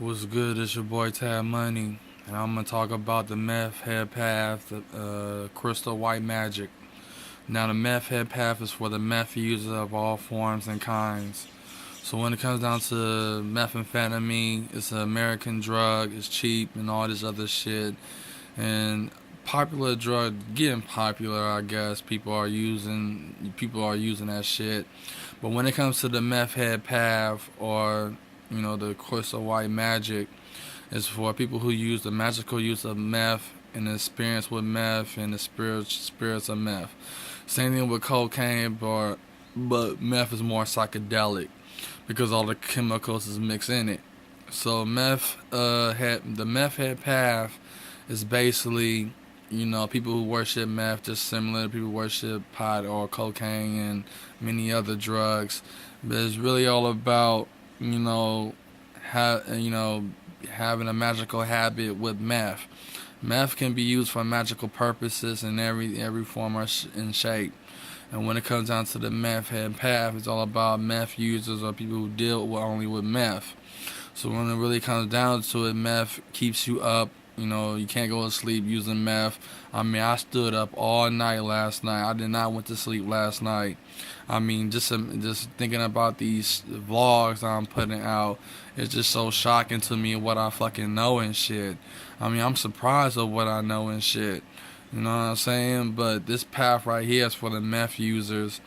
What's good? It's your boy Tab Money, and I'm gonna talk about the meth head path, the crystal white magic. Now, the meth head path is for the meth user of all forms and kinds. So when it comes down to methamphetamine, it's an American drug. It's cheap and all this other shit. And popular drug, getting popular, I guess. People are using that shit. But when it comes to the meth head path or the crystal white magic, is for people who use the magical use of meth and the experience with meth and the spirits of meth. Same thing with cocaine, but meth is more psychedelic because all the chemicals is mixed in it. So the meth head path is basically people who worship meth, just similar to people who worship pot or cocaine and many other drugs. But it's really all about you know ha- you know having a magical habit with meth. Meth can be used for magical purposes in every form or and shape. And when it comes down to the meth head path, it's all about meth users or people who deal only with meth. So when it really comes down to it, meth keeps you up. You can't go to sleep using meth. I mean, I stood up all night last night. I did not went to sleep last night. I mean, just thinking about these vlogs I'm putting out, it's just so shocking to me what I fucking know and shit. I mean, I'm surprised of what I know and shit. You know what I'm saying? But this path right here is for the meth users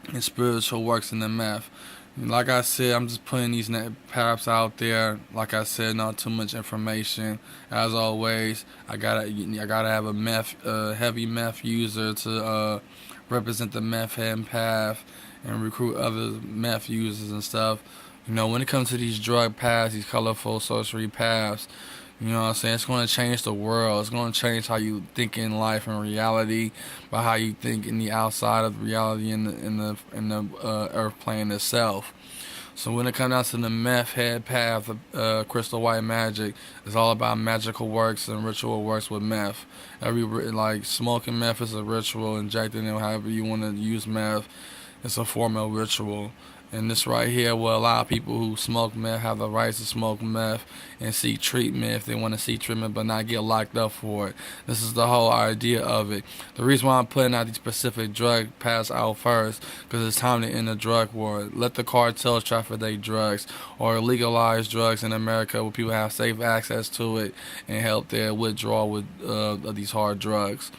and spiritual works in the meth. Like I said, I'm just putting these paths out there. Like I said, not too much information. As always, I gotta have a heavy meth user to represent the meth head path and recruit other meth users and stuff. When it comes to these drug paths, these colorful sorcery paths, you know what I'm saying? It's going to change the world. It's going to change how you think in life and reality, by how you think in the outside of reality in the earth plane itself. So when it comes down to the meth head path of crystal white magic, it's all about magical works and ritual works with meth. Like smoking meth is a ritual, injecting it however you want to use meth, it's a form of ritual. And this right here will allow people who smoke meth have the rights to smoke meth and seek treatment if they want to seek treatment but not get locked up for it. This is the whole idea of it. The reason why I'm putting out these specific drug paths out first, because it's time to end the drug war. Let the cartels traffic their drugs or legalize drugs in America where people have safe access to it and help their withdrawal with of these hard drugs.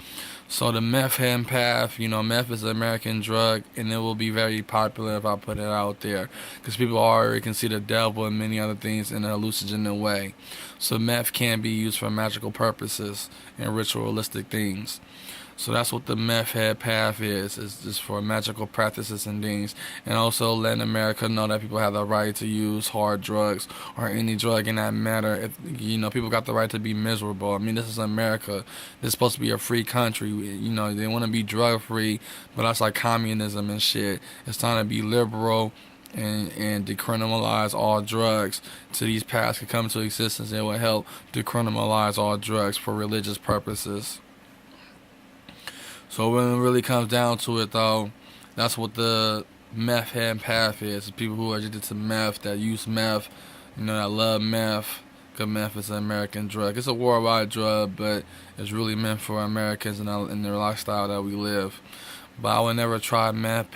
So the meth hand path, meth is an American drug, and it will be very popular if I put it out there, because people already can see the devil and many other things in a hallucinogenic way. So meth can be used for magical purposes and ritualistic things. So that's what the meth head path is. It's just for magical practices and things. And also letting America know that people have the right to use hard drugs or any drug in that matter. If people got the right to be miserable. I mean, this is America. This is supposed to be a free country. They want to be drug free, but that's like communism and shit. It's time to be liberal and decriminalize all drugs so these paths can come into existence. It will help decriminalize all drugs for religious purposes. So when it really comes down to it, though, that's what the meth head path is. People who are addicted to meth, that use meth, that love meth. Because meth is an American drug. It's a worldwide drug, but it's really meant for Americans and their lifestyle that we live. But I would never try meth.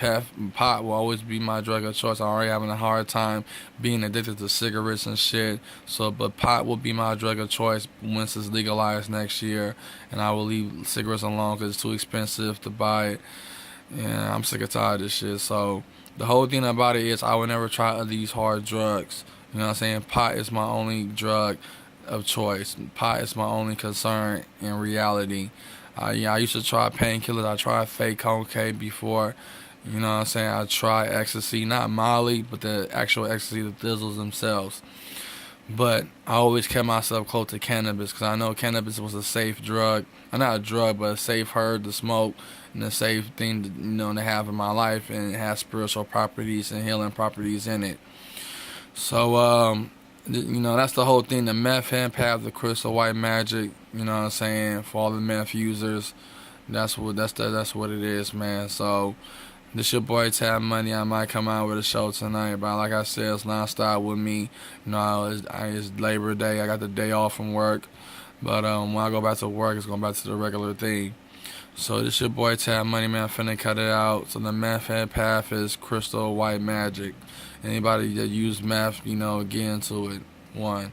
Pot will always be my drug of choice. I'm already having a hard time being addicted to cigarettes and shit. So, but pot will be my drug of choice once it's legalized next year, and I will leave cigarettes alone because it's too expensive to buy it. And I'm sick and tired of this shit. So the whole thing about it is I would never try these hard drugs. You know what I'm saying? Pot is my only drug of choice. Pot is my only concern in reality. I used to try painkillers. I tried fake cocaine before. You know what I'm saying? I tried ecstasy, not Molly, but the actual ecstasy, the thizzles themselves. But I always kept myself close to cannabis because I know cannabis was a safe drug. Not a drug, but a safe herb to smoke and a safe thing to have in my life, and it has spiritual properties and healing properties in it. So that's the whole thing. The meth hand path, the crystal white magic. You know what I'm saying? For all the meth users, that's what it is, man. So This your boy Tab Money. I might come out with a show tonight, but like I said, it's non-stop with me. You know, it's Labor Day. I got the day off from work, but when I go back to work, it's going back to the regular thing. So this your boy Tab Money, man. Finna cut it out. So the meth head path is crystal white magic. Anybody that use meth, get into it. One.